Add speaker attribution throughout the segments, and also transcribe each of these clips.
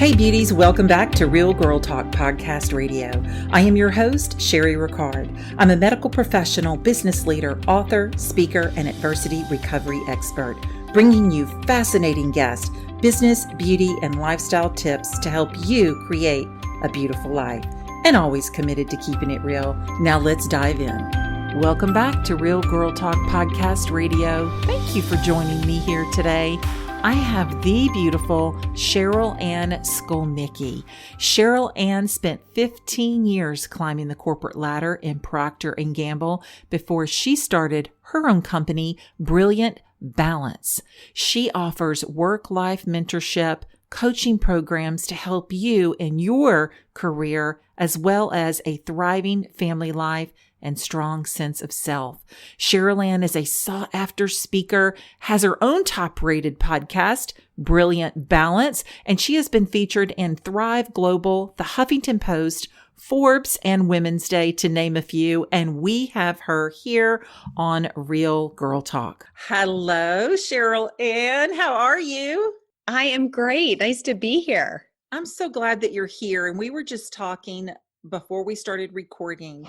Speaker 1: Hey beauties, welcome back to Real Girl Talk Podcast Radio. I am your host, Sherry Ricard. I'm a medical professional, business leader, author, speaker, and adversity recovery expert, bringing you fascinating guests, business, beauty, and lifestyle tips to help you create a beautiful life, and always committed to keeping it real. Now let's dive in. Welcome back to Real Girl Talk Podcast Radio. Thank you for joining me here today. I have the beautiful Cherylanne Skolnicki. Cherylanne spent 15 years climbing the corporate ladder in Procter & Gamble before she started her own company, Brilliant Balance. She offers work-life mentorship, coaching programs to help you in your career, as well as a thriving family life and strong sense of self. Cherylanne is a sought-after speaker, has her own top-rated podcast, Brilliant Balance, and she has been featured in Thrive Global, the Huffington Post, Forbes and Women's Day, to name a few, and we have her here on Real Girl Talk. Hello, Cherylanne. How are you?
Speaker 2: I am great. Nice to be here.
Speaker 1: I'm so glad that you're here. And we were just talking before we started recording.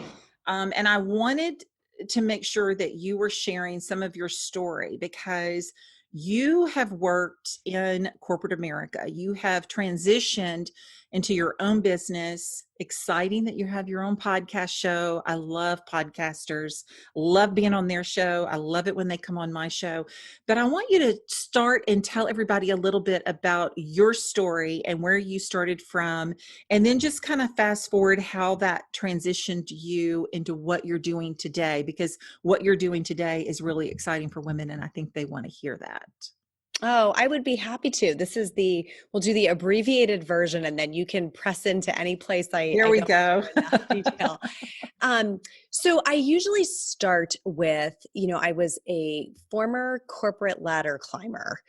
Speaker 1: And I wanted to make sure that you were sharing some of your story because you have worked in corporate America. You have transitioned into your own business. Exciting that you have your own podcast show. I love podcasters, love being on their show. I love it when they come on my show. But I want you to start and tell everybody a little bit about your story and where you started from, and then just kind of fast forward how that transitioned you into what you're doing today, because what you're doing today is really exciting for women, and I think they want to hear that.
Speaker 2: Oh, I would be happy to. We'll do the abbreviated version and then you can press into any place
Speaker 1: There we go.
Speaker 2: Enough detail. So I usually start with, I was a former corporate ladder climber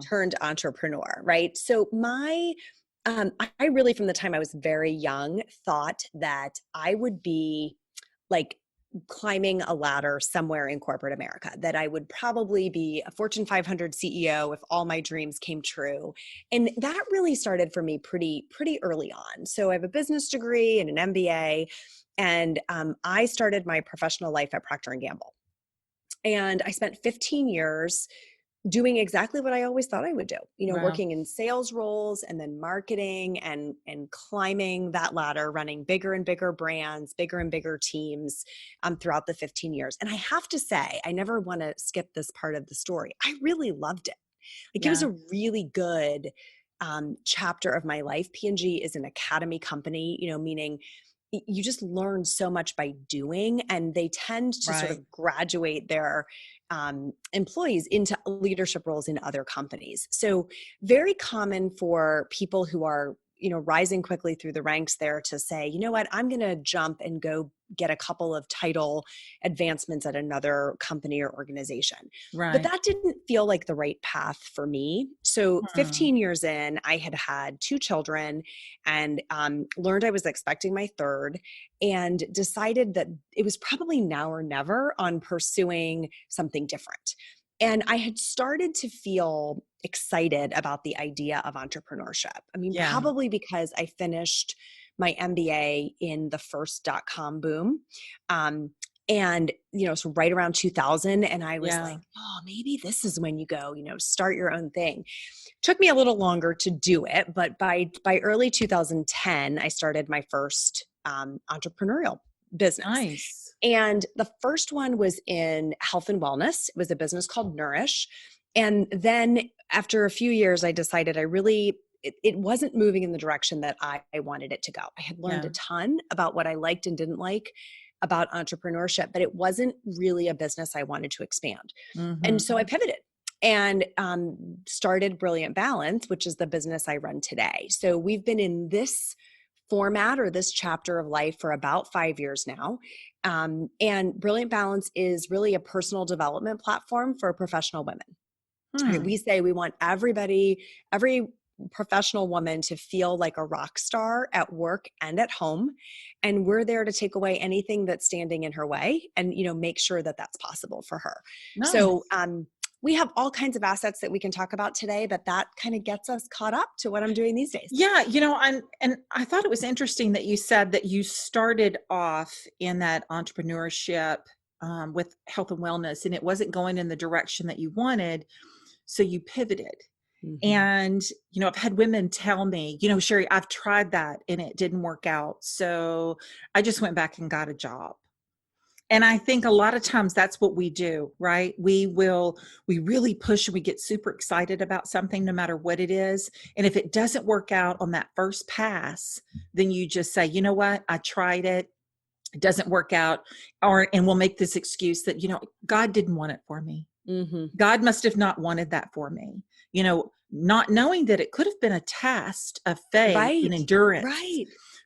Speaker 2: turned entrepreneur, right? So I really, from the time I was very young, thought that I would be like climbing a ladder somewhere in corporate America, that I would probably be a Fortune 500 CEO if all my dreams came true. And that really started for me pretty early on. So I have a business degree and an MBA, and I started my professional life at Procter & Gamble. And I spent 15 years doing exactly what I always thought I would do,
Speaker 1: Wow.
Speaker 2: Working in sales roles and then marketing and climbing that ladder, running bigger and bigger brands, bigger and bigger teams throughout the 15 years. And I have to say, I never want to skip this part of the story. I really loved it. It was a really good chapter of my life. P&G is an academy company, meaning you just learn so much by doing, and they tend to sort of graduate their employees into leadership roles in other companies. So very common for people who are, rising quickly through the ranks there to say, you know what, I'm going to jump and go get a couple of title advancements at another company or organization.
Speaker 1: Right.
Speaker 2: But that didn't feel like the right path for me. So 15 years in, I had 2 children and learned I was expecting my third, and decided that it was probably now or never on pursuing something different. And I had started to feel excited about the idea of entrepreneurship. Probably because I finished my MBA in the first dot-com boom. So right around 2000. And I was like, oh, maybe this is when you go, start your own thing. Took me a little longer to do it, but by early 2010, I started my first entrepreneurial business. Nice. And the first one was in health and wellness. It was a business called Nourish. And then after a few years, I decided it wasn't moving in the direction that I wanted it to go. I had learned a ton about what I liked and didn't like about entrepreneurship, but it wasn't really a business I wanted to expand. And so I pivoted and started Brilliant Balance, which is the business I run today. So we've been in this format or this chapter of life for about 5 years now. And Brilliant Balance is really a personal development platform for professional women. Right? We say we want every professional woman to feel like a rock star at work and at home. And we're there to take away anything that's standing in her way and, make sure that that's possible for her. Nice. So we have all kinds of assets that we can talk about today, but that kind of gets us caught up to what I'm doing these days.
Speaker 1: Yeah. And I thought it was interesting that you said that you started off in that entrepreneurship with health and wellness, and it wasn't going in the direction that you wanted. So you pivoted.
Speaker 2: Mm-hmm.
Speaker 1: And, I've had women tell me, Sherry, I've tried that and it didn't work out. So I just went back and got a job. And I think a lot of times that's what we do, right? We really push and we get super excited about something no matter what it is. And if it doesn't work out on that first pass, then you just say, you know what? I tried it. It doesn't work out. And we'll make this excuse that, God didn't want it for me.
Speaker 2: Mm-hmm.
Speaker 1: God must have not wanted that for me. Not knowing that it could have been a test of faith and endurance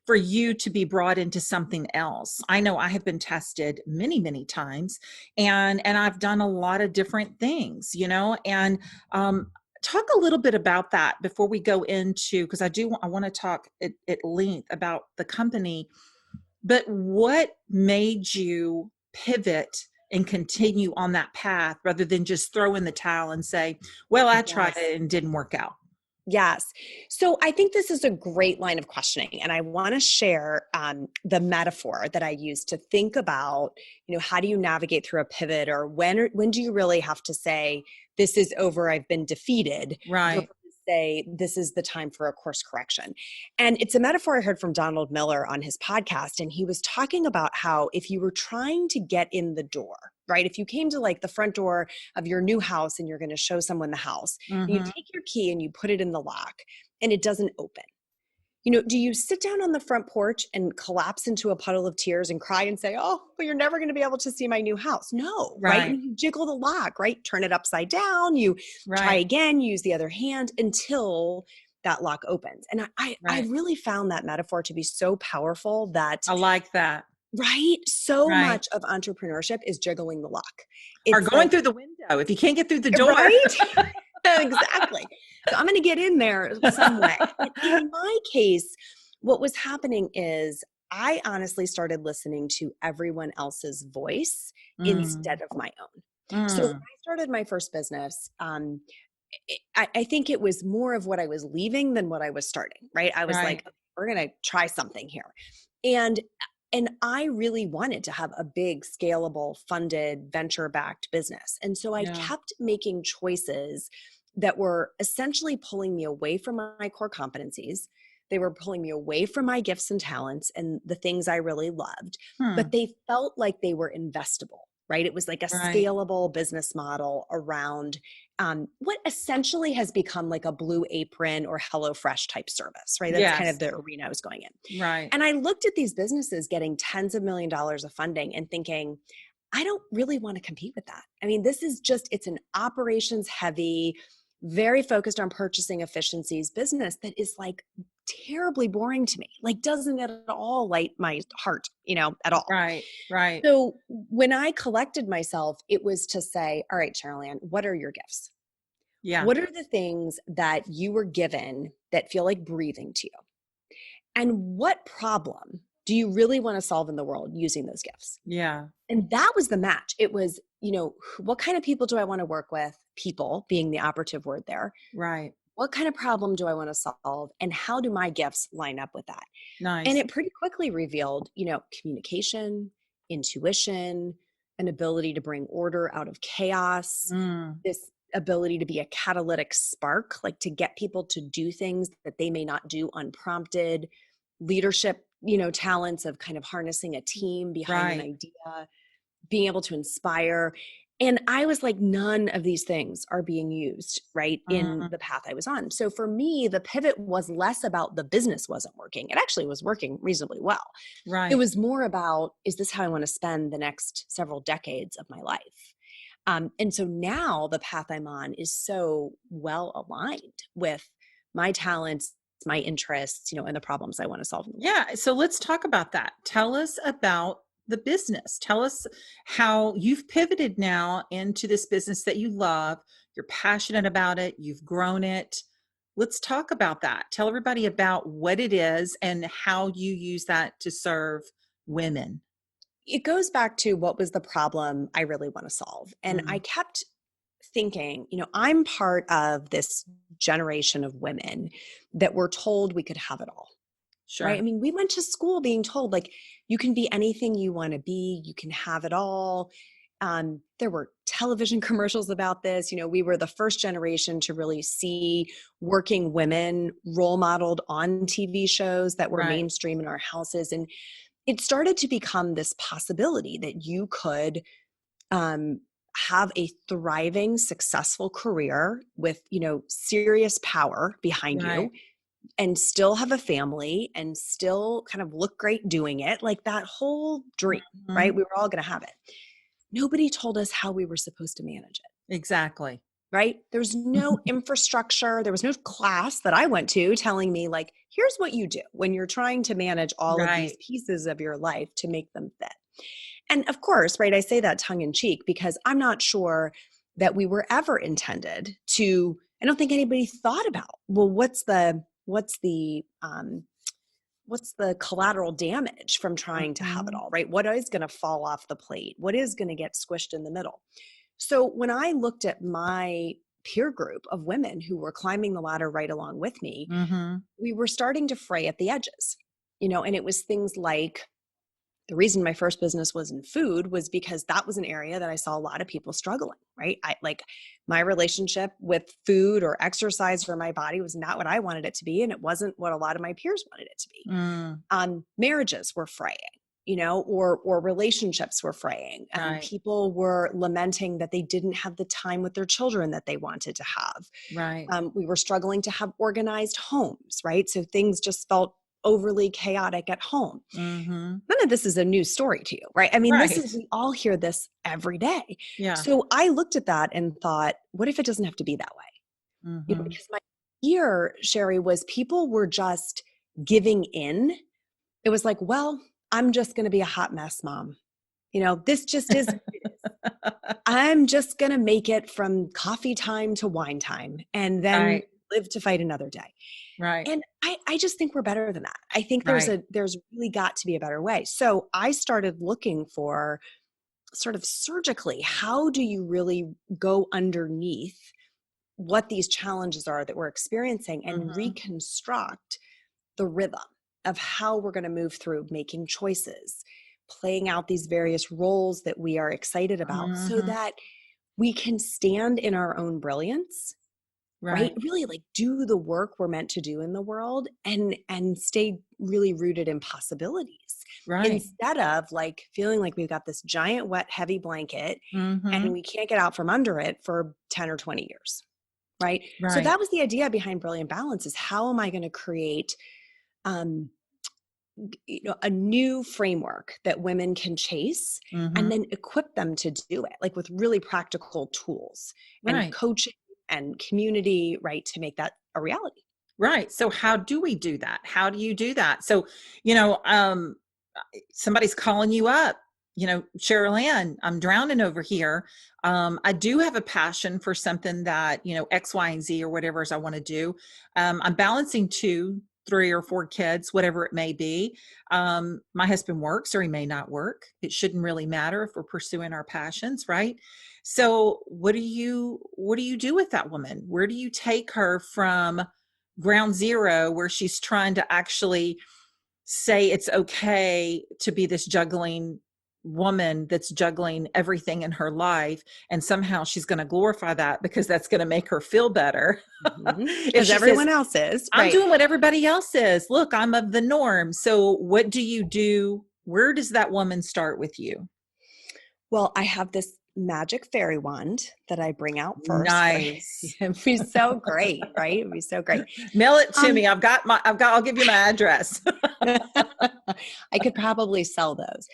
Speaker 1: for you to be brought into something else. I know I have been tested many, many times, and I've done a lot of different things, and talk a little bit about that before we go into, because I want to talk at length about the company, but what made you pivot and continue on that path rather than just throw in the towel and say, well, I tried it and didn't work out?
Speaker 2: Yes. So I think this is a great line of questioning. And I want to share the metaphor that I use to think about, how do you navigate through a pivot, or when do you really have to say, this is over, I've been defeated,
Speaker 1: right?
Speaker 2: Say, this is the time for a course correction. And it's a metaphor I heard from Donald Miller on his podcast. And he was talking about how if you were trying to get in the door, right? If you came to like the front door of your new house and you're going to show someone the house, and you take your key and you put it in the lock and it doesn't open. Do you sit down on the front porch and collapse into a puddle of tears and cry and say, oh, well, you're never going to be able to see my new house? No, right? And you jiggle the lock, right? Turn it upside down. You try again, use the other hand until that lock opens. And I really found that metaphor to be so powerful that
Speaker 1: I like that.
Speaker 2: Right? So much of entrepreneurship is jiggling the lock.
Speaker 1: Or going through the window if you can't get through the door.
Speaker 2: Right? Exactly. So I'm going to get in there some way. In my case, what was happening is I honestly started listening to everyone else's voice instead of my own. So when I started my first business, I think it was more of what I was leaving than what I was starting, right? I was like, we're going to try something here. And I really wanted to have a big, scalable, funded, venture-backed business. And so I kept making choices that were essentially pulling me away from my core competencies. They were pulling me away from my gifts and talents and the things I really loved, but they felt like they were investable, right? It was like a scalable business model around what essentially has become like a Blue Apron or HelloFresh type service, right? That's kind of the arena I was going in.
Speaker 1: Right.
Speaker 2: And I looked at these businesses getting tens of $1 million of funding and thinking, I don't really want to compete with that. I mean, this is it's an operations heavy, very focused on purchasing efficiencies business that is like terribly boring to me, like doesn't at all light my heart, at all.
Speaker 1: Right.
Speaker 2: So when I collected myself, it was to say, all right, Cherylanne, what are your gifts?
Speaker 1: Yeah.
Speaker 2: What are the things that you were given that feel like breathing to you? And what problem do you really want to solve in the world using those gifts?
Speaker 1: Yeah.
Speaker 2: And that was the match. It was, what kind of people do I want to work with? People being the operative word there.
Speaker 1: Right.
Speaker 2: What kind of problem do I want to solve? And how do my gifts line up with that?
Speaker 1: Nice.
Speaker 2: And it pretty quickly revealed, communication, intuition, an ability to bring order out of chaos, this ability to be a catalytic spark, like to get people to do things that they may not do unprompted, leadership, talents of kind of harnessing a team behind an idea, being able to inspire. And I was like, none of these things are being used, right, in the path I was on. So for me, the pivot was less about the business wasn't working. It actually was working reasonably well.
Speaker 1: Right.
Speaker 2: It was more about, is this how I want to spend the next several decades of my life? And so now the path I'm on is so well aligned with my talents, my interests, and the problems I want to solve.
Speaker 1: Yeah. So let's talk about that. Tell us about the business. Tell us how you've pivoted now into this business that you love. You're passionate about it. You've grown it. Let's talk about that. Tell everybody about what it is and how you use that to serve women.
Speaker 2: It goes back to what was the problem I really want to solve. And I kept thinking, I'm part of this generation of women that were told we could have it all.
Speaker 1: Sure.
Speaker 2: Right? I mean, we went to school being told, like, you can be anything you want to be, you can have it all. There were television commercials about this. We were the first generation to really see working women role modeled on TV shows that were mainstream in our houses. And it started to become this possibility that you could have a thriving, successful career with, serious power behind you, and still have a family and still kind of look great doing it. Like that whole dream, right? We were all going to have it. Nobody told us how we were supposed to manage it.
Speaker 1: Exactly.
Speaker 2: Right? There's no infrastructure. There was no class that I went to telling me, like, here's what you do when you're trying to manage all of these pieces of your life to make them fit. And of course, right, I say that tongue in cheek because I'm not sure that we were ever intended to, I don't think anybody thought about, well, what's the collateral damage from trying to have it all, right? What is going to fall off the plate? What is going to get squished in the middle? So when I looked at my peer group of women who were climbing the ladder right along with me, we were starting to fray at the edges, and it was things like, the reason my first business was in food was because that was an area that I saw a lot of people struggling, right? My relationship with food or exercise or my body was not what I wanted it to be. And it wasn't what a lot of my peers wanted it to be. Marriages were fraying, or relationships were fraying. People were lamenting that they didn't have the time with their children that they wanted to have. We were struggling to have organized homes, right? So things just felt overly chaotic at home. None of this is a new story to you, right? I mean, we all hear this every day. So I looked at that and thought, what if it doesn't have to be that way? Because my fear, Sherry, was people were just giving in. It was like, well, I'm just going to be a hot mess mom. This just is, I'm just going to make it from coffee time to wine time and then live to fight another day. And I just think we're better than that. I think there's really got to be a better way. So I started looking for sort of surgically, how do you really go underneath what these challenges are that we're experiencing and reconstruct the rhythm of how we're going to move through making choices, playing out these various roles that we are excited about so that we can stand in our own brilliance. Right? Really like do the work we're meant to do in the world and stay really rooted in possibilities. Instead of like feeling like we've got this giant, wet, heavy blanket and we can't get out from under it for 10 or 20 years. Right. So that was the idea behind Brilliant Balance is how am I going to create a new framework that women can chase and then equip them to do it, like with really practical tools and coaching and community, right, to make that a reality.
Speaker 1: Right. So how do we do that? How do you do that? So, somebody's calling you up, Cherylanne, I'm drowning over here. I do have a passion for something that, X, Y, and Z or whatever I want to do. I'm balancing 2, 3, or 4 kids, whatever it may be. My husband works or he may not work. It shouldn't really matter if we're pursuing our passions, right? So what do you do with that woman? Where do you take her from ground zero where she's trying to actually say it's okay to be this juggling woman that's juggling everything in her life, and somehow she's going to glorify that because that's going to make her feel better.
Speaker 2: Because everyone else is.
Speaker 1: I'm doing what everybody else is. Look, I'm of the norm. So what do you do? Where does that woman start with you?
Speaker 2: Well, I have this magic fairy wand that I bring out first.
Speaker 1: Nice.
Speaker 2: It'd be so great, right? It'd be so great.
Speaker 1: Mail it to me. I'll give you my address.
Speaker 2: I could probably sell those.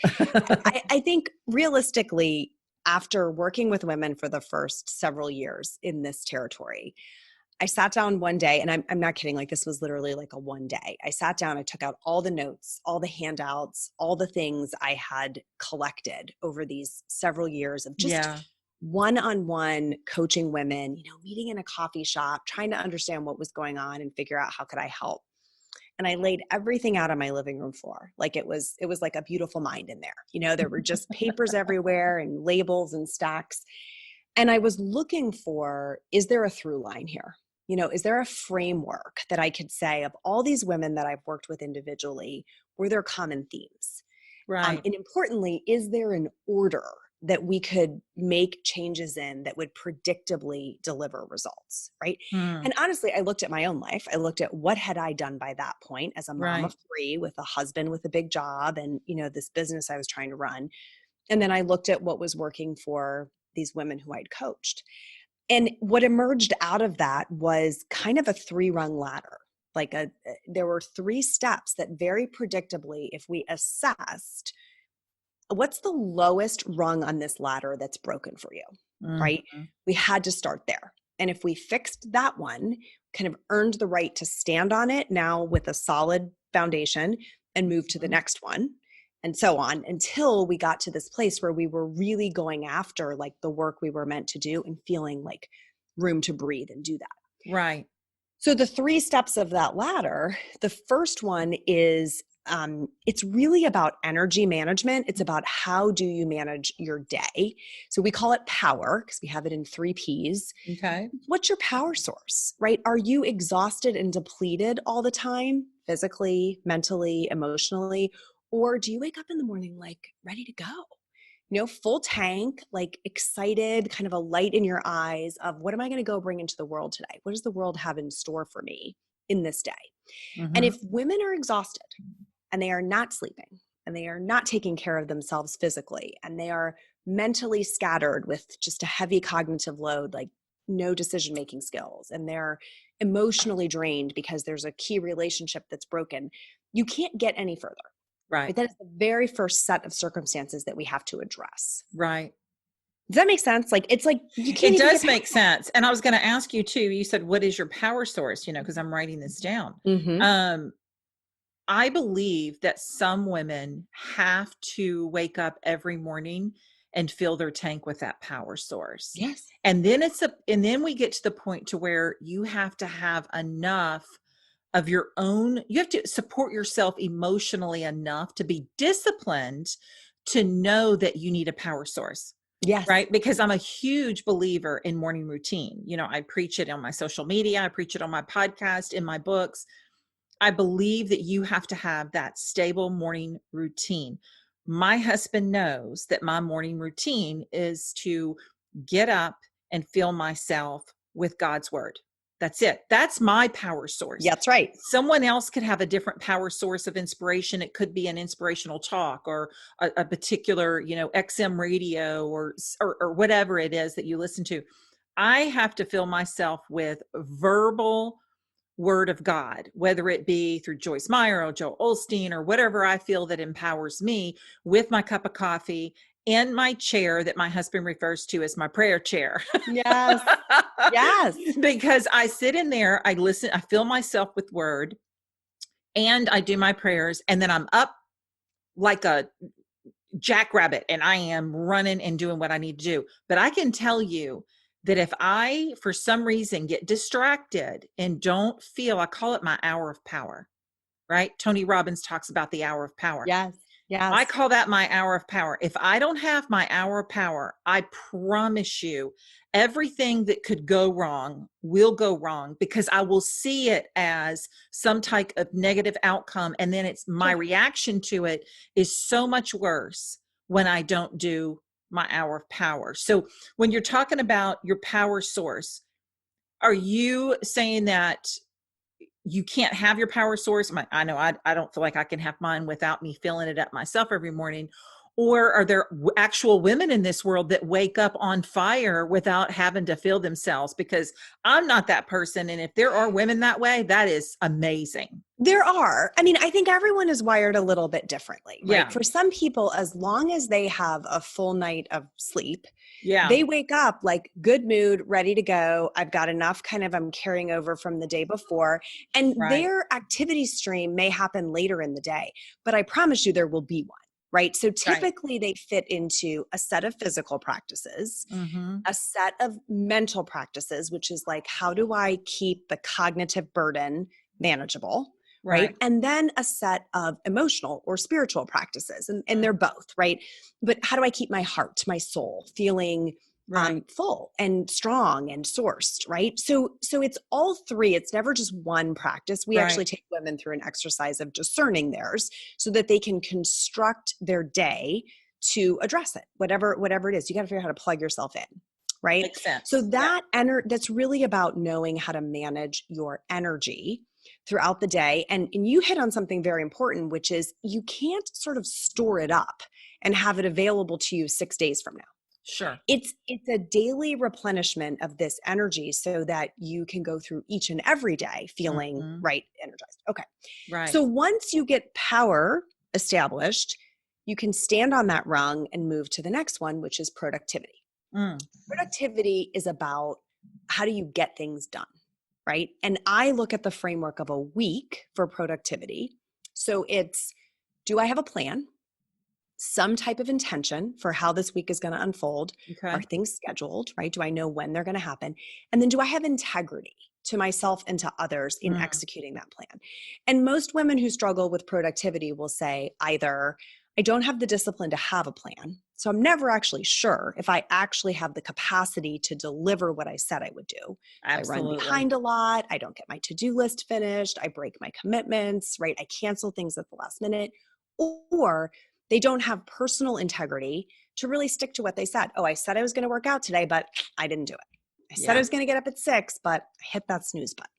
Speaker 2: I think realistically, after working with women for the first several years in this territory, I sat down one day, and I'm not kidding, like this was literally like a one day. I sat down, I took out all the notes, all the handouts, all the things I had collected over these several years of just one-on-one coaching women, meeting in a coffee shop, trying to understand what was going on and figure out how could I help. And I laid everything out on my living room floor. Like it was like a beautiful mind in there. There were just papers everywhere and labels and stacks. And I was looking for, is there a through line here? Is there a framework that I could say of all these women that I've worked with individually, were there common themes?
Speaker 1: Right.
Speaker 2: And importantly, is there an order that we could make changes in that would predictably deliver results, right?
Speaker 1: Hmm.
Speaker 2: And honestly, I looked at my own life. I looked at what had I done by that point as a mom
Speaker 1: Right.
Speaker 2: of three with a husband with a big job and, this business I was trying to run. And then I looked at what was working for these women who I'd coached. And what emerged out of that was kind of a three-run ladder. There were 3 steps that very predictably, if we assessed what's the lowest rung on this ladder that's broken for you, right?
Speaker 1: Mm-hmm.
Speaker 2: We had to start there. And if we fixed that one, kind of earned the right to stand on it now with a solid foundation and move to the next one, and so on, until we got to this place where we were really going after like the work we were meant to do and feeling like room to breathe and do that.
Speaker 1: Right.
Speaker 2: So the 3 steps of that ladder, the first one is it's really about energy management. It's about how do you manage your day. So we call it power because we have it in 3 Ps.
Speaker 1: Okay.
Speaker 2: What's your power source, right? Are you exhausted and depleted all the time, physically, mentally, emotionally? Or do you wake up in the morning like ready to go? Full tank, like excited, kind of a light in your eyes of what am I going to go bring into the world today? What does the world have in store for me in this day?
Speaker 1: Mm-hmm.
Speaker 2: And if women are exhausted and they are not sleeping and they are not taking care of themselves physically and they are mentally scattered with just a heavy cognitive load, like no decision-making skills, and they're emotionally drained because there's a key relationship that's broken, you can't get any further.
Speaker 1: Right.
Speaker 2: But that is the very first set of circumstances that we have to address.
Speaker 1: Right.
Speaker 2: Does that make sense? It's like you can't.
Speaker 1: It does make sense. And I was going to ask you too, you said, what is your power source? Because I'm writing this down.
Speaker 2: Mm-hmm.
Speaker 1: I believe that some women have to wake up every morning and fill their tank with that power source.
Speaker 2: Yes.
Speaker 1: And then we get to the point to where you have to have enough of your own, you have to support yourself emotionally enough to be disciplined to know that you need a power source.
Speaker 2: Yes.
Speaker 1: Right. Because I'm a huge believer in morning routine. I preach it on my social media. I preach it on my podcast, in my books. I believe that you have to have that stable morning routine. My husband knows that my morning routine is to get up and fill myself with God's word. That's it. That's my power source.
Speaker 2: That's right.
Speaker 1: Someone else could have a different power source of inspiration. It could be an inspirational talk or a particular, XM radio or whatever it is that you listen to. I have to fill myself with verbal word of God, whether it be through Joyce Meyer or Joel Osteen or whatever I feel that empowers me, with my cup of coffee in my chair that my husband refers to as my prayer chair.
Speaker 2: Yes. Yes.
Speaker 1: Because I sit in there, I listen, I fill myself with word, and I do my prayers, and then I'm up like a jackrabbit and I am running and doing what I need to do. But I can tell you that if I, for some reason, get distracted and don't feel, I call it my hour of power, right? Tony Robbins talks about the hour of power.
Speaker 2: Yes. Yes.
Speaker 1: I call that my hour of power. If I don't have my hour of power, I promise you everything that could go wrong will go wrong, because I will see it as some type of negative outcome. And then it's my reaction to it is so much worse when I don't do my hour of power. So when you're talking about your power source, are you saying that you can't have your power source? I know I don't feel like I can have mine without me filling it up myself every morning. Or are there actual women in this world that wake up on fire without having to fill themselves? Because I'm not that person. And if there are women that way, that is amazing.
Speaker 2: There are. I mean, I think everyone is wired a little bit differently, right?
Speaker 1: Yeah.
Speaker 2: For some people, as long as they have a full night of sleep,
Speaker 1: yeah,
Speaker 2: they wake up like good mood, ready to go. I've got enough I'm carrying over from the day before. And
Speaker 1: right.
Speaker 2: Their activity stream may happen later in the day, but I promise you there will be one. Right. So typically they fit into a set of physical practices, a set of mental practices, which is like, how do I keep the cognitive burden manageable? Right. And then a set of emotional or spiritual practices. And they're both, right? But how do I keep my heart, my soul feeling
Speaker 1: Right.
Speaker 2: full and strong and sourced, right? So it's all three. It's never just one practice. We actually
Speaker 1: Right.
Speaker 2: take women through an exercise of discerning theirs so that they can construct their day to address it, whatever it is. You got to figure out how to plug yourself in, right?
Speaker 1: Makes sense.
Speaker 2: So
Speaker 1: Yeah.
Speaker 2: that's really about knowing how to manage your energy throughout the day. And you hit on something very important, which is you can't sort of store it up and have it available to you 6 days from now.
Speaker 1: Sure.
Speaker 2: It's a daily replenishment of this energy so that you can go through each and every day feeling right, energized. Okay.
Speaker 1: Right.
Speaker 2: So once you get power established, you can stand on that rung and move to the next one, which is productivity. Productivity is about how do you get things done, right? And I look at the framework of a week for productivity. So it's, do I have a plan? Some type of intention for how this week is going to unfold.
Speaker 1: Okay.
Speaker 2: Are things scheduled, right? Do I know when they're going to happen? And then do I have integrity to myself and to others in executing that plan? And most women who struggle with productivity will say either, I don't have the discipline to have a plan, so I'm never actually sure if I actually have the capacity to deliver what I said I would do.
Speaker 1: Absolutely.
Speaker 2: I run behind a lot. I don't get my to-do list finished. I break my commitments, right? I cancel things at the last minute. Or they don't have personal integrity to really stick to what they said. Oh, I said I was going to work out today, but I didn't do it. I said I was going to get up at 6, but I hit that snooze button,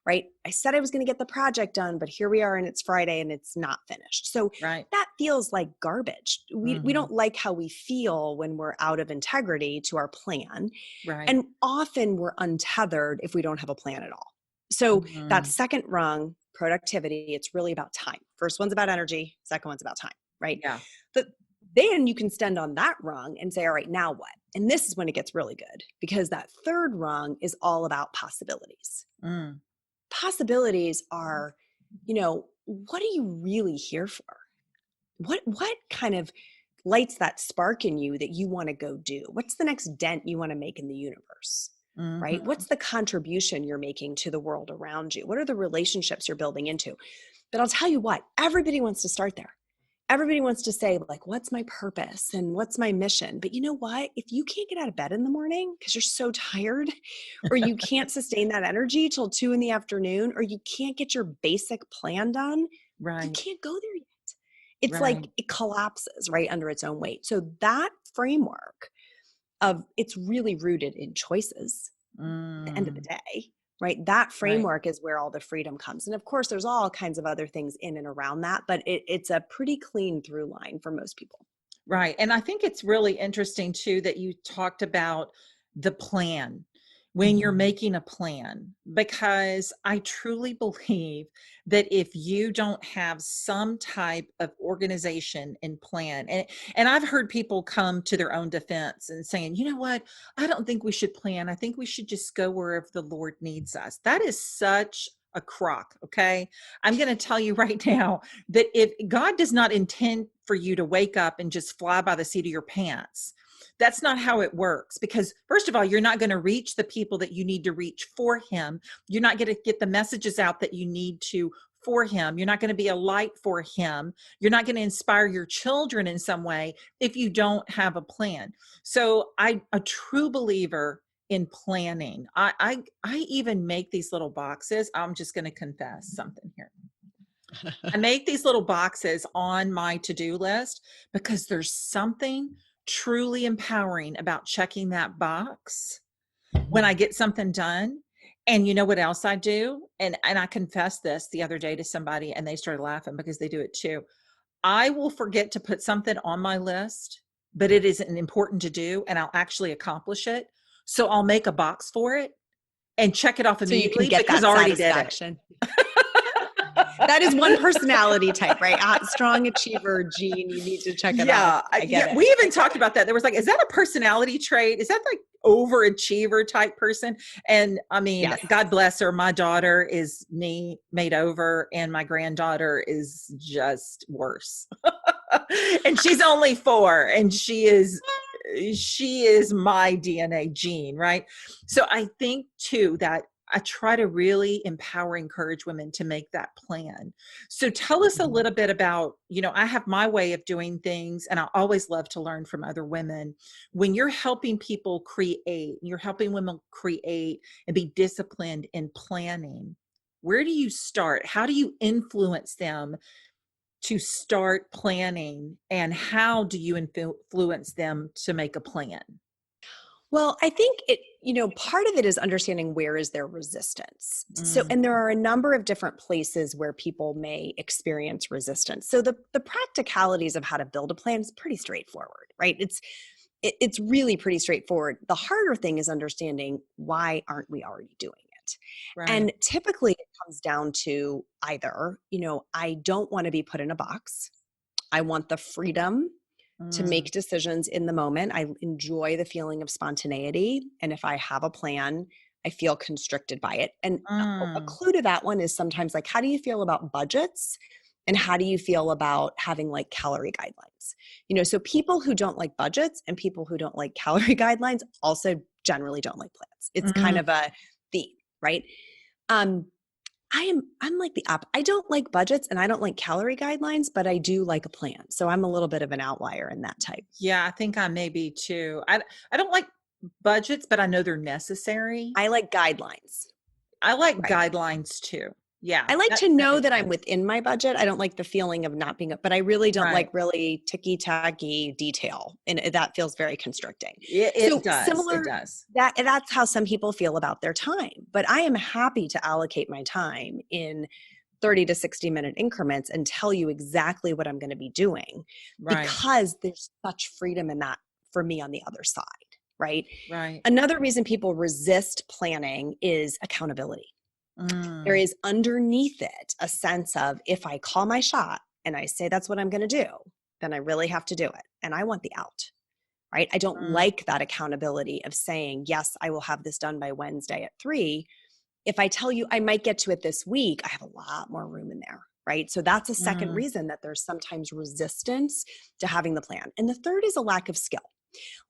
Speaker 2: right? I said I was going to get the project done, but here we are and it's Friday and it's not finished. So that feels like garbage. We don't like how we feel when we're out of integrity to our plan.
Speaker 1: Right.
Speaker 2: And often we're untethered if we don't have a plan at all. So that second rung, productivity, it's really about time. First one's about energy. Second one's about time. Right?
Speaker 1: Yeah.
Speaker 2: But then you can stand on that rung and say, all right, now what? And this is when it gets really good because that third rung is all about possibilities. Possibilities are, what are you really here for? What kind of lights that spark in you that you want to go do? What's the next dent you want to make in the universe? Right? What's the contribution you're making to the world around you? What are the relationships you're building into? But I'll tell you what, everybody wants to start there. Everybody wants to say, like, what's my purpose and what's my mission? But you know what? If you can't get out of bed in the morning because you're so tired, or you can't sustain that energy till 2 p.m, or you can't get your basic plan done, you can't go there yet. It's like it collapses right under its own weight. So that framework of it's really rooted in choices at the end of the day. Right? That framework is where all the freedom comes. And of course, there's all kinds of other things in and around that, but it's a pretty clean through line for most people.
Speaker 1: Right. And I think it's really interesting too, that you talked about the plan when you're making a plan, because I truly believe that if you don't have some type of organization and plan, and I've heard people come to their own defense and saying, you know what, I don't think we should plan. I think we should just go wherever the Lord needs us. That is such a crock. Okay. I'm going to tell you right now that if God does not intend for you to wake up and just fly by the seat of your pants, that's not how it works. Because first of all, you're not going to reach the people that you need to reach for him. You're not going to get the messages out that you need to for him. You're not going to be a light for him. You're not going to inspire your children in some way if you don't have a plan. So I'm a true believer in planning. I even make these little boxes. I'm just going to confess something here. I make these little boxes on my to-do list because there's something truly empowering about checking that box when I get something done. And you know what else I do? And I confessed this the other day to somebody and they started laughing because they do it too. I will forget to put something on my list, but it is important to do and I'll actually accomplish it. So I'll make a box for it and check it off immediately
Speaker 2: so you can get
Speaker 1: because
Speaker 2: that
Speaker 1: I already
Speaker 2: satisfaction.
Speaker 1: did it.
Speaker 2: That is one personality type, right? Strong achiever gene. You need to check it out. I get it.
Speaker 1: We even talked about that. There was like, is that a personality trait? Is that like overachiever type person? And I mean, yes. God bless her. My daughter is me made over and my granddaughter is just worse. And she's only 4 and she is my DNA gene, right? So I think too that I try to really empower, encourage women to make that plan. So tell us a
Speaker 2: Mhm.
Speaker 1: little bit about, I have my way of doing things, and I always love to learn from other women. When you're helping people create, you're helping women create and be disciplined in planning, where do you start? How do you influence them to start planning, and how do you influence them to make a plan?
Speaker 2: Well, I think part of it is understanding where is their resistance. So,
Speaker 1: Mm,
Speaker 2: and there are a number of different places where people may experience resistance. So the practicalities of how to build a plan is pretty straightforward, right? It's really pretty straightforward. The harder thing is understanding why aren't we already doing it?
Speaker 1: right.
Speaker 2: And typically it comes down to either, I don't want to be put in a box. I want the freedom to
Speaker 1: Mm,
Speaker 2: make decisions in the moment. I enjoy the feeling of spontaneity. And if I have a plan, I feel constricted by it. And a
Speaker 1: mm,
Speaker 2: clue to that one is sometimes like, how do you feel about budgets? And how do you feel about having like calorie guidelines? So people who don't like budgets and people who don't like calorie guidelines also generally don't like plans. It's kind
Speaker 1: mm.
Speaker 2: of a theme, right? Um, I'm like the I don't like budgets and I don't like calorie guidelines, but I do like a plan. So I'm a little bit of an outlier in that type.
Speaker 1: Yeah, I think I may be too. I don't like budgets, but I know they're necessary.
Speaker 2: I like guidelines.
Speaker 1: I like
Speaker 2: Right.
Speaker 1: guidelines too. Yeah,
Speaker 2: I like
Speaker 1: that
Speaker 2: to
Speaker 1: that
Speaker 2: know
Speaker 1: makes
Speaker 2: that I'm
Speaker 1: sense.
Speaker 2: within my budget. I don't like the feeling of not being, but I really don't
Speaker 1: Right.
Speaker 2: like really ticky tacky detail. And that feels very constricting.
Speaker 1: It
Speaker 2: So
Speaker 1: does. It
Speaker 2: similar
Speaker 1: does.
Speaker 2: that's how some people feel about their time. But I am happy to allocate my time in 30 to 60-minute increments and tell you exactly what I'm going to be doing
Speaker 1: Right.
Speaker 2: because there's such freedom in that for me on the other side, right?
Speaker 1: Right.
Speaker 2: Another reason people resist planning is accountability. There
Speaker 1: Mm,
Speaker 2: is underneath it a sense of if I call my shot and I say that's what I'm going to do, then I really have to do it. And I want the out, right? I don't
Speaker 1: mm,
Speaker 2: like that accountability of saying, yes, I will have this done by Wednesday at 3. If I tell you I might get to it this week, I have a lot more room in there, right? So that's a second
Speaker 1: mm,
Speaker 2: reason that there's sometimes resistance to having the plan. And the third is a lack of skill.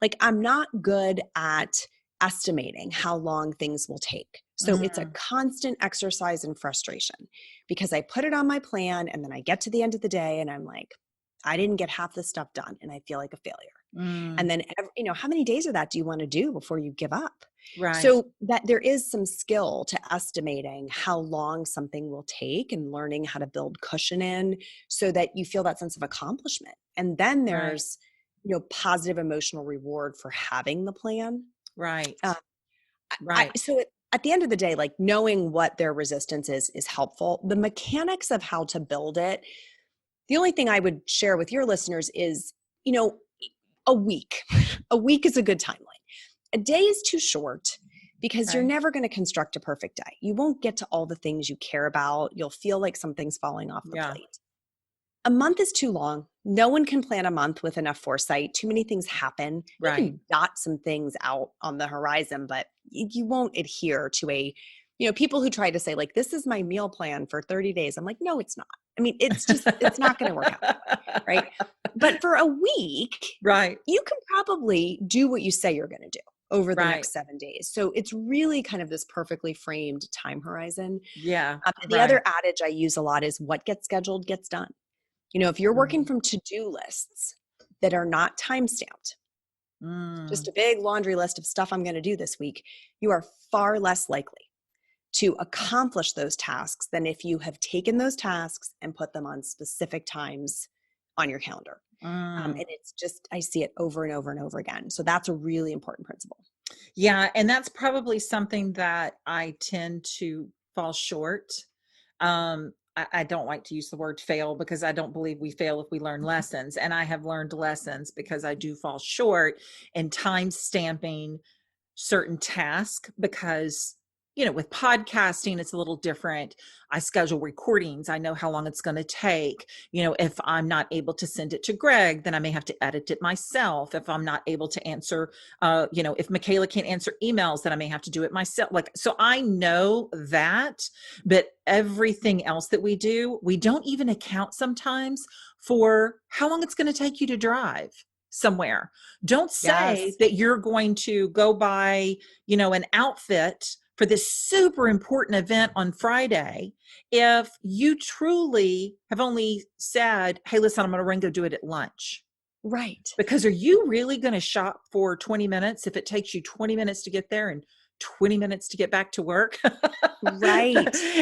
Speaker 2: Like I'm not good at estimating how long things will take. So it's a
Speaker 1: mm,
Speaker 2: constant exercise in frustration because I put it on my plan and then I get to the end of the day and I'm like, I didn't get half the stuff done and I feel like a failure.
Speaker 1: mm.
Speaker 2: And then, how many days of that do you want to do before you give up?
Speaker 1: Right.
Speaker 2: So that there is some skill to estimating how long something will take and learning how to build cushion in so that you feel that sense of accomplishment. And then
Speaker 1: Right.
Speaker 2: there's, positive emotional reward for having the plan.
Speaker 1: Right.
Speaker 2: Uh,
Speaker 1: Right.
Speaker 2: at the end of the day, like knowing what their resistance is helpful. The mechanics of how to build it. The only thing I would share with your listeners is, you know, a week. A week is a good timeline. A day is too short because you're
Speaker 1: Okay.
Speaker 2: never going to construct a perfect day. You won't get to all the things you care about. You'll feel like something's falling off the
Speaker 1: Yeah.
Speaker 2: plate. A month is too long. No one can plan a month with enough foresight. Too many things happen. You
Speaker 1: Right.
Speaker 2: can dot some things out on the horizon, but you won't adhere to people who try to say, like, this is my meal plan for 30 days. I'm like, no, it's not. I mean, it's not going to work out that way. Right. But for a week,
Speaker 1: Right.
Speaker 2: you can probably do what you say you're going to do over the
Speaker 1: Right.
Speaker 2: next 7 days. So it's really kind of this perfectly framed time horizon.
Speaker 1: Yeah.
Speaker 2: And the
Speaker 1: Right.
Speaker 2: other adage I use a lot is what gets scheduled gets done. If you're working
Speaker 1: Mm,
Speaker 2: from to-do lists that are not time stamped, just
Speaker 1: mm,
Speaker 2: a big laundry list of stuff I'm going to do this week, you are far less likely to accomplish those tasks than if you have taken those tasks and put them on specific times on your calendar.
Speaker 1: mm.
Speaker 2: And it's just, I see it over and over and over again. So that's a really important principle.
Speaker 1: Yeah, and that's probably something that I tend to fall short. I don't like to use the word fail because I don't believe we fail if we learn lessons. And I have learned lessons because I do fall short in time stamping certain task because with podcasting it's a little different. I schedule recordings. I know how long it's going to take. If I'm not able to send it to Greg, then I may have to edit it myself. If I'm not able to answer if Michaela can't answer emails, then I may have to do it myself. Like, so I know that, but everything else that we do, we don't even account sometimes for how long it's going to take you to drive somewhere. Don't say
Speaker 2: Yes.
Speaker 1: that you're going to go buy, an outfit for this super important event on Friday if you truly have only said, hey, listen, I'm going to run go do it at lunch?
Speaker 2: Right.
Speaker 1: Because are you really going to shop for 20 minutes if it takes you 20 minutes to get there and 20 minutes to get back to work?
Speaker 2: Right.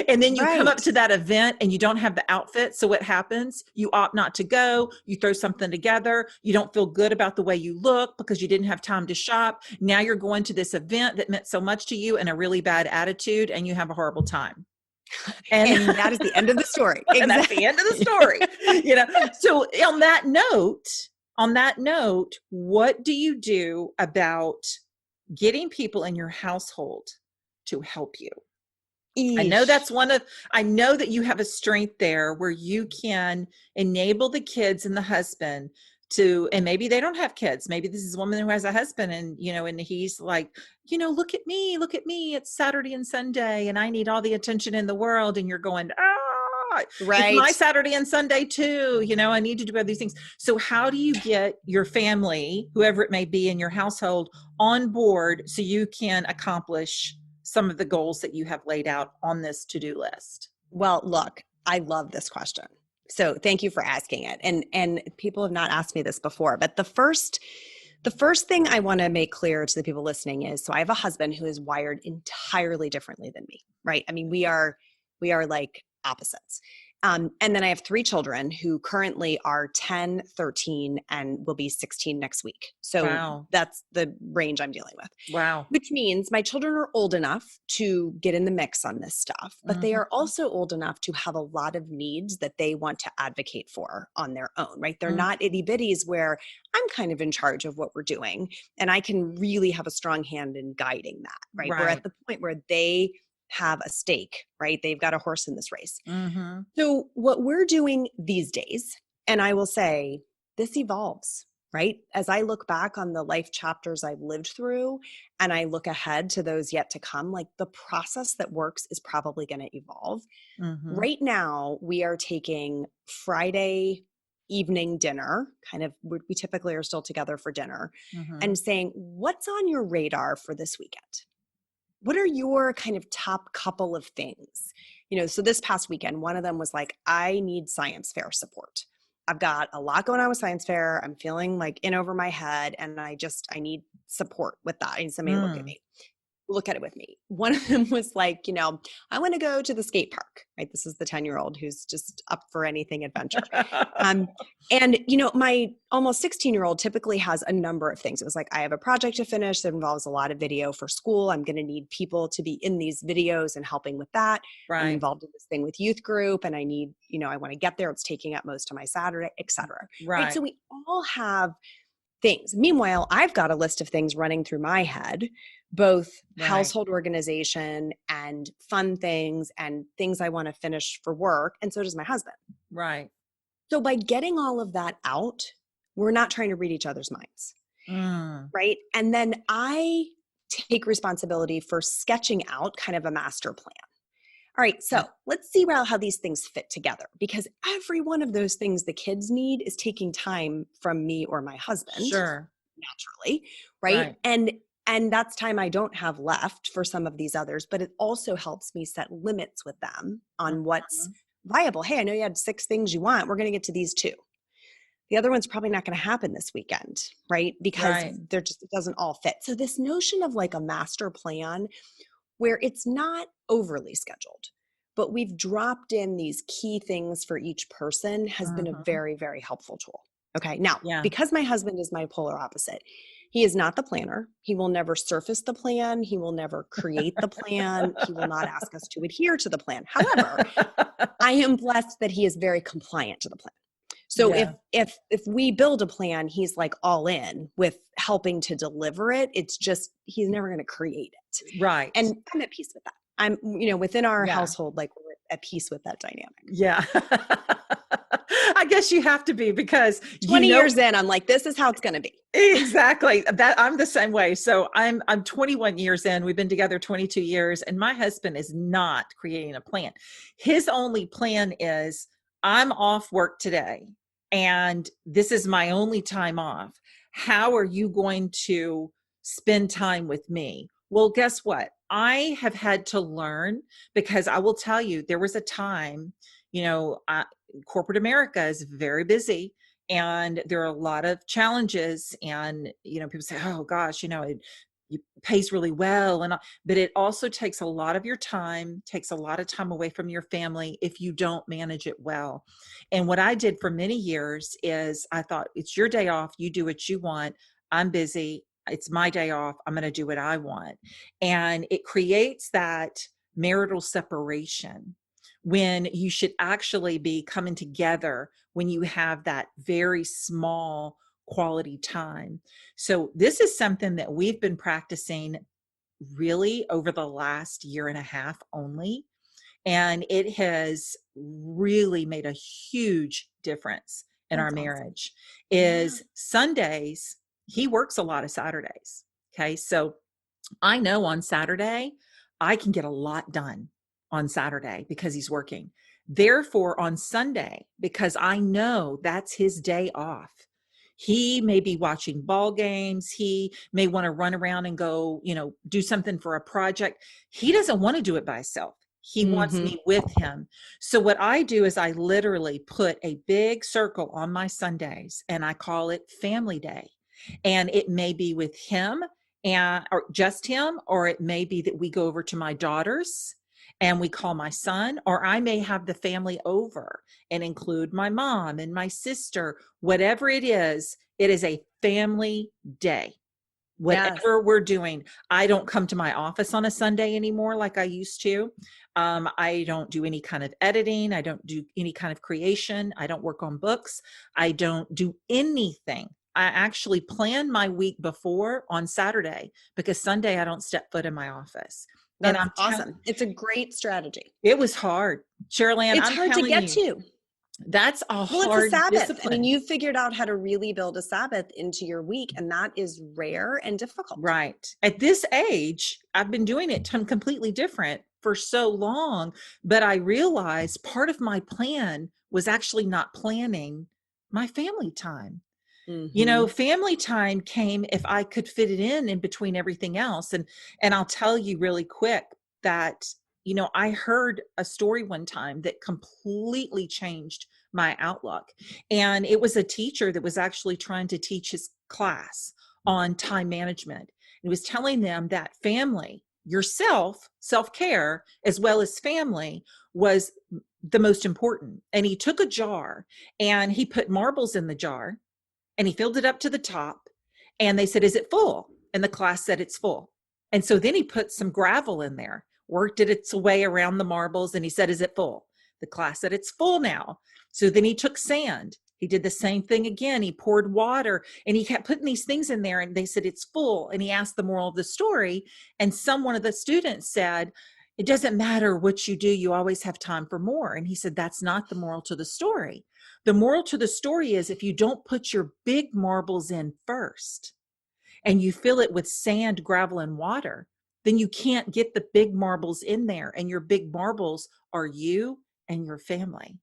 Speaker 1: And then you come up
Speaker 2: Right.
Speaker 1: to that event and you don't have the outfit. So what happens? You opt not to go. You throw something together. You don't feel good about the way you look because you didn't have time to shop. Now you're going to this event that meant so much to you and a really bad attitude, and you have a horrible time.
Speaker 2: And that is the end of the story.
Speaker 1: And that's the end of the story. So on that note, what do you do about getting people in your household to help you?
Speaker 2: Eesh.
Speaker 1: I know that you have a strength there where you can enable the kids and the husband to, and maybe they don't have kids. Maybe this is a woman who has a husband and, and he's like, look at me. It's Saturday and Sunday and I need all the attention in the world. And you're going,
Speaker 2: right.
Speaker 1: It's my Saturday and Sunday too. I need to do all these things. So how do you get your family, whoever it may be in your household, on board so you can accomplish some of the goals that you have laid out on this to-do list?
Speaker 2: Well, look, I love this question. So thank you for asking it. And people have not asked me this before, but the first thing I want to make clear to the people listening is, so I have a husband who is wired entirely differently than me, right? I mean, we are like opposites. And then I have 3 children who currently are 10, 13, and will be 16 next week. So
Speaker 1: wow.
Speaker 2: That's the range I'm dealing with.
Speaker 1: Wow.
Speaker 2: Which means my children are old enough to get in the mix on this stuff, but they are also old enough to have a lot of needs that they want to advocate for on their own, right? They're not itty bitties where I'm kind of in charge of what we're doing and I can really have a strong hand in guiding that, right? We're at the point where they have a stake, right? They've got a horse in this race. So what we're doing these days, and I will say this evolves, right? As I look back on the life chapters I've lived through and I look ahead to those yet to come, like the process that works is probably going to evolve. Right now, we are taking Friday evening dinner, kind of, we typically are still together for dinner, and saying, what's on your radar for this weekend? What are your kind of top couple of things? So this past weekend, one of them was like, I need science fair support. I've got a lot going on with science fair. I'm feeling like in over my head and I need support with that. I need somebody to look at it with me. One of them was like, I want to go to the skate park, right? This is the 10-year-old who's just up for anything adventure. And my almost 16-year-old typically has a number of things. It was like, I have a project to finish that involves a lot of video for school. I'm going to need people to be in these videos and helping with that.
Speaker 1: Right.
Speaker 2: I'm involved in this thing with youth group and I need, I want to get there. It's taking up most of my Saturday, et cetera. Right. So we all have things. Meanwhile, I've got a list of things running through my head, both household organization and fun things and things I want to finish for work. And so does my husband.
Speaker 1: Right.
Speaker 2: So by getting all of that out, we're not trying to read each other's minds. Right. And then I take responsibility for sketching out kind of a master plan. All right, so let's see how these things fit together, because every one of those things the kids need is taking time from me or my husband.
Speaker 1: Sure.
Speaker 2: Naturally, right? And that's time I don't have left for some of these others, but it also helps me set limits with them on what's viable. Hey, I know you had 6 things you want. We're going to get to these 2. The other one's probably not going to happen this weekend, right? Because it doesn't all fit. So this notion of like a master plan where it's not overly scheduled, but we've dropped in these key things for each person has been a very, very helpful tool. Okay. Now, because my husband is my polar opposite, he is not the planner. He will never surface the plan. He will never create the plan. He will not ask us to adhere to the plan. However, I am blessed that he is very compliant to the plan. So if we build a plan, he's like all in with helping to deliver it. It's just, he's never going to create it.
Speaker 1: Right.
Speaker 2: And I'm at peace with that. I'm, within our household, like we're at peace with that dynamic.
Speaker 1: Yeah. I guess you have to be, because
Speaker 2: 20 years in, I'm like, this is how it's going to be.
Speaker 1: Exactly. That I'm the same way. So I'm 21 years in, we've been together 22 years, and my husband is not creating a plan. His only plan is, I'm off work today and this is my only time off. How are you going to spend time with me? Well, guess what? I have had to learn, because I will tell you, there was a time, corporate America is very busy, and there are a lot of challenges, and, people say, oh gosh, it pays really well. But it also takes a lot of your time, takes a lot of time away from your family if you don't manage it well. And what I did for many years is I thought, it's your day off. You do what you want. I'm busy. It's my day off. I'm going to do what I want. And it creates that marital separation when you should actually be coming together when you have that very small quality time. So this is something that we've been practicing really over the last year and a half only. And it has really made a huge difference in our
Speaker 2: That's awesome.
Speaker 1: marriage. Is Sundays, he works a lot of Saturdays. Okay. So I know on Saturday, I can get a lot done on Saturday because he's working. Therefore, on Sunday, because I know that's his day off, he may be watching ball games. He may want to run around and go, do something for a project. He doesn't want to do it by himself. He wants me with him. So what I do is I literally put a big circle on my Sundays and I call it family day. And it may be with him or just him, or it may be that we go over to my daughter's and we call my son, or I may have the family over and include my mom and my sister. Whatever it is a family day. Whatever we're doing. I don't come to my office on a Sunday anymore like I used to. I don't do any kind of editing. I don't do any kind of creation. I don't work on books. I don't do anything. I actually plan my week before on Saturday, because Sunday I don't step foot in my office.
Speaker 2: That's awesome. It's a great strategy.
Speaker 1: It was hard. Cherylanne,
Speaker 2: it's hard to get to.
Speaker 1: That's a hard
Speaker 2: it's a Sabbath.
Speaker 1: discipline.
Speaker 2: I mean, you figured out how to really build a Sabbath into your week, and that is rare and difficult.
Speaker 1: Right. At this age, I've been doing it completely different for so long, but I realized part of my plan was actually not planning my family time. Family time came if I could fit it in between everything else. And I'll tell you really quick that, I heard a story one time that completely changed my outlook. And it was a teacher that was actually trying to teach his class on time management. He was telling them that family, yourself, self-care, as well as family, was the most important. And he took a jar and he put marbles in the jar and he filled it up to the top. And they said, is it full? And the class said it's full. And so then he put some gravel in there, worked it its way around the marbles, and he said, is it full? The class said it's full now. So then he took sand. He did the same thing again. He poured water and he kept putting these things in there, and they said it's full. And he asked the moral of the story. And one of the students said, it doesn't matter what you do, you always have time for more. And he said, that's not the moral to the story. The moral to the story is if you don't put your big marbles in first and you fill it with sand, gravel, and water, then you can't get the big marbles in there. And your big marbles are you and your family.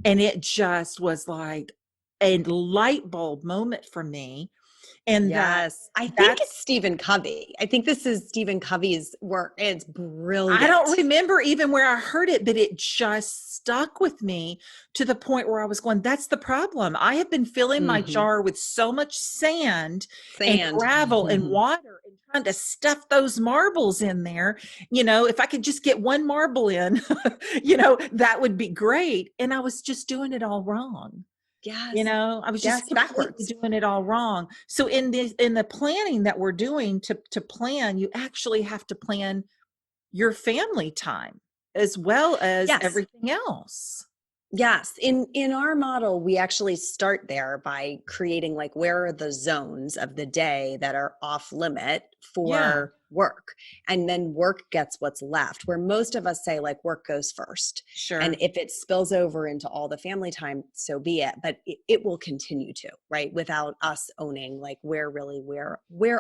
Speaker 1: And it just was like a light bulb moment for me. And
Speaker 2: yes, I think it's Stephen Covey. I think this is Stephen Covey's work. It's brilliant.
Speaker 1: I don't remember even where I heard it, but it just stuck with me to the point where I was going, that's the problem. I have been filling my jar with so much sand and gravel and water and trying to stuff those marbles in there. If I could just get one marble in, that would be great. And I was just doing it all wrong.
Speaker 2: Yes.
Speaker 1: I was just
Speaker 2: backwards
Speaker 1: doing it all wrong. So in the planning that we're doing to plan, you actually have to plan your family time as well as everything else.
Speaker 2: Yes. In our model, we actually start there by creating where are the zones of the day that are off limit for work. And then work gets what's left, where most of us say work goes first.
Speaker 1: Sure.
Speaker 2: And if it spills over into all the family time, so be it. But it will continue to, right? Without us owning where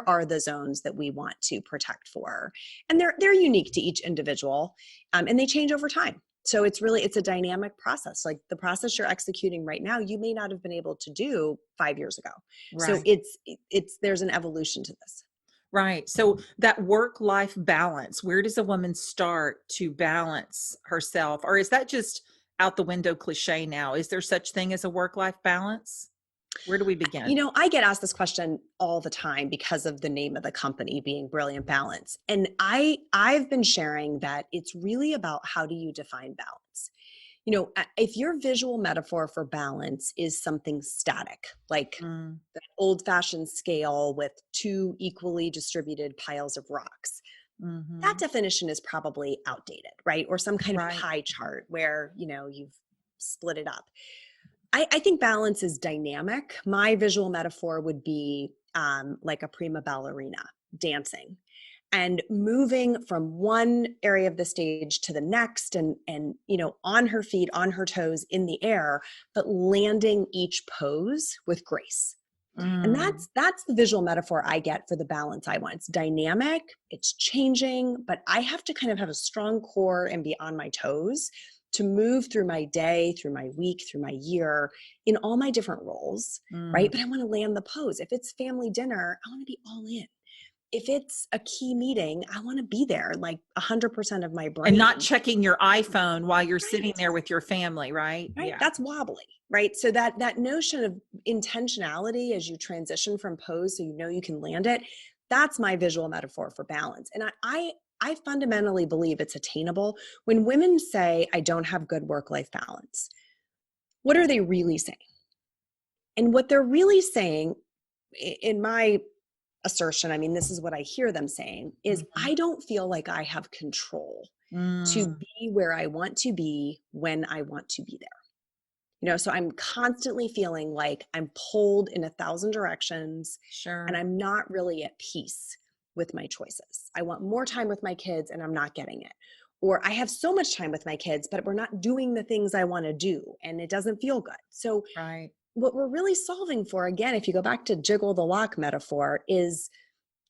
Speaker 2: are the zones that we want to protect for. And they're unique to each individual, and they change over time. So it's a dynamic process. The process you're executing right now, you may not have been able to do 5 years ago. Right. So there's an evolution to this.
Speaker 1: Right. So that work-life balance, where does a woman start to balance herself? Or is that just out the window cliche now? Is there such thing as a work-life balance? Where do we begin?
Speaker 2: I get asked this question all the time because of the name of the company being Brilliant Balance. And I've been sharing that it's really about how do you define balance? If your visual metaphor for balance is something static, like
Speaker 1: Mm,
Speaker 2: the old-fashioned scale with two equally distributed piles of rocks, that
Speaker 1: hmm.
Speaker 2: definition is probably outdated, right? Or some kind of
Speaker 1: Right.
Speaker 2: pie chart where, you've split it up. I think balance is dynamic. My visual metaphor would be like a prima ballerina dancing and moving from one area of the stage to the next and on her feet, on her toes, in the air, but landing each pose with grace. And
Speaker 1: Mm,
Speaker 2: that's the visual metaphor I get for the balance I want. It's dynamic, it's changing, but I have to kind of have a strong core and be on my toes to move through my day, through my week, through my year in all my different roles,
Speaker 1: mm.
Speaker 2: right? But I want to land the pose. If it's family dinner, I want to be all in. If it's a key meeting, I want to be there like 100% of my
Speaker 1: And not
Speaker 2: brain.
Speaker 1: checking your iPhone while you're sitting
Speaker 2: Right.
Speaker 1: there with your family, right?
Speaker 2: Right,
Speaker 1: Yeah.
Speaker 2: that's wobbly, right? So that notion of intentionality as you transition from pose so you can land it, that's my visual metaphor for balance. And I fundamentally believe it's attainable. When women say I don't have good work-life balance, what are they really saying? And what they're really saying, in my assertion, I mean, this is what I hear them saying, is
Speaker 1: Mhm.
Speaker 2: I don't feel like I have control to
Speaker 1: Mm,
Speaker 2: be where I want to be when I want to be there. So I'm constantly feeling like I'm pulled in 1,000 directions and
Speaker 1: sure.
Speaker 2: I'm not really at peace with my choices. I want more time with my kids and I'm not getting it. Or I have so much time with my kids, but we're not doing the things I want to do and it doesn't feel good. So,
Speaker 1: Right.
Speaker 2: what we're really solving for, again, if you go back to jiggle the lock metaphor, is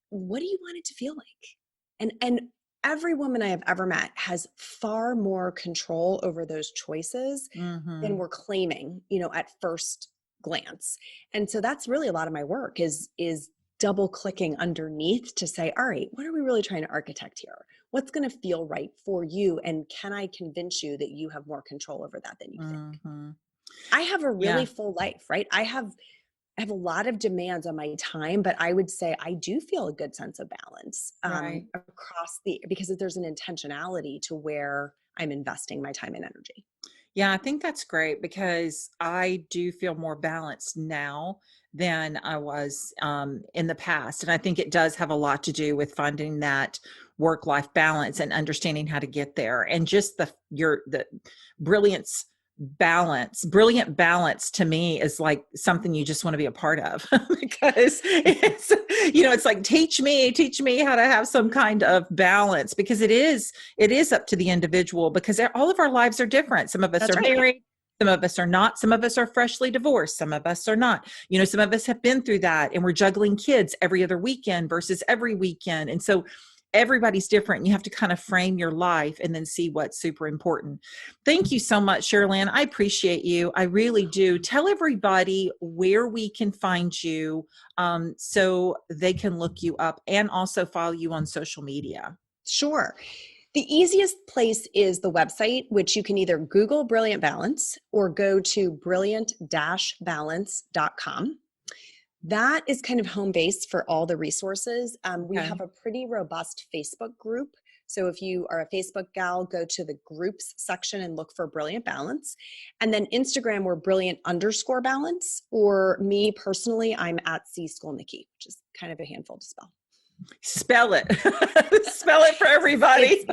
Speaker 2: what do you want it to feel like? And every woman I have ever met has far more control over those choices than
Speaker 1: Hmm.
Speaker 2: we're claiming, at first glance. And so that's really a lot of my work is double clicking underneath to say, all right, what are we really trying to architect here? What's going to feel right for you? And can I convince you that you have more control over that than you think?
Speaker 1: Hmm.
Speaker 2: I have a really
Speaker 1: Yeah.
Speaker 2: full life, right? I have a lot of demands on my time, but I would say I do feel a good sense of balance
Speaker 1: Right.
Speaker 2: across because there's an intentionality to where I'm investing my time and energy.
Speaker 1: Yeah, I think that's great because I do feel more balanced now than I was in the past. And I think it does have a lot to do with finding that work-life balance and understanding how to get there. And just the brilliance brilliant balance to me is like something you just want to be a part of because it's like teach me how to have some kind of balance because it is up to the individual because all of our lives are different. Some of us
Speaker 2: That's
Speaker 1: are
Speaker 2: right.
Speaker 1: married, some of us are not, some of us are freshly divorced, some of us are not. Some of us have been through that and we're juggling kids every other weekend versus every weekend. And so everybody's different. You have to kind of frame your life and then see what's super important. Thank you so much, Cherylanne. I appreciate you. I really do. Tell everybody where we can find you so they can look you up and also follow you on social media.
Speaker 2: Sure. The easiest place is the website, which you can either Google Brilliant Balance or go to brilliant-balance.com. That is kind of home base for all the resources. We have
Speaker 1: Okay.
Speaker 2: a pretty robust Facebook group. So if you are a Facebook gal, go to the groups section and look for Brilliant Balance. And then Instagram, we're brilliant_balance. Or me personally, I'm at C Skolnicki, which is kind of a handful to spell.
Speaker 1: Spell it. Spell it for everybody.
Speaker 2: It's Skolnicki.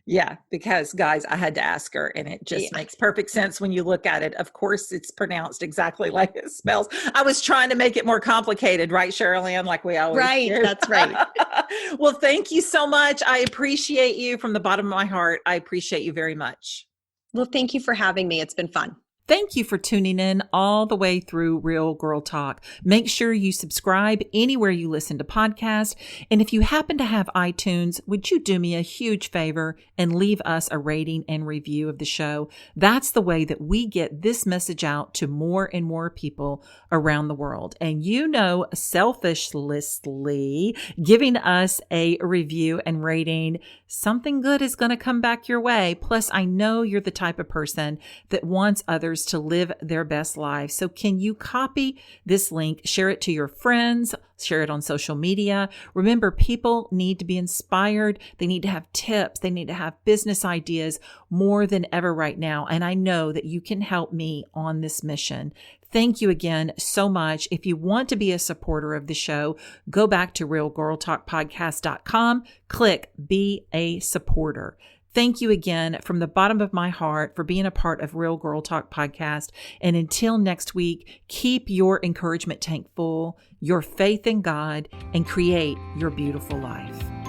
Speaker 1: Yeah, because guys, I had to ask her and it just
Speaker 2: Yeah,
Speaker 1: makes perfect sense when you look at it. Of course, it's pronounced exactly like it spells. I was trying to make it more complicated, right, Cherylanne, like we always
Speaker 2: right.
Speaker 1: do.
Speaker 2: That's right.
Speaker 1: Well, thank you so much. I appreciate you from the bottom of my heart. I appreciate you very much.
Speaker 2: Well, thank you for having me. It's been fun.
Speaker 1: Thank you for tuning in all the way through Real Girl Talk. Make sure you subscribe anywhere you listen to podcasts. And if you happen to have iTunes, would you do me a huge favor and leave us a rating and review of the show? That's the way that we get this message out to more and more people around the world. And selfishly giving us a review and rating, something good is going to come back your way. Plus, I know you're the type of person that wants others to live their best lives. So can you copy this link, share it to your friends, share it on social media? Remember, people need to be inspired. They need to have tips. They need to have business ideas more than ever right now. And I know that you can help me on this mission. Thank you again so much. If you want to be a supporter of the show, go back to realgirltalkpodcast.com, click Be a Supporter. Thank you again from the bottom of my heart for being a part of Real Girl Talk podcast. And until next week, keep your encouragement tank full, your faith in God, and create your beautiful life.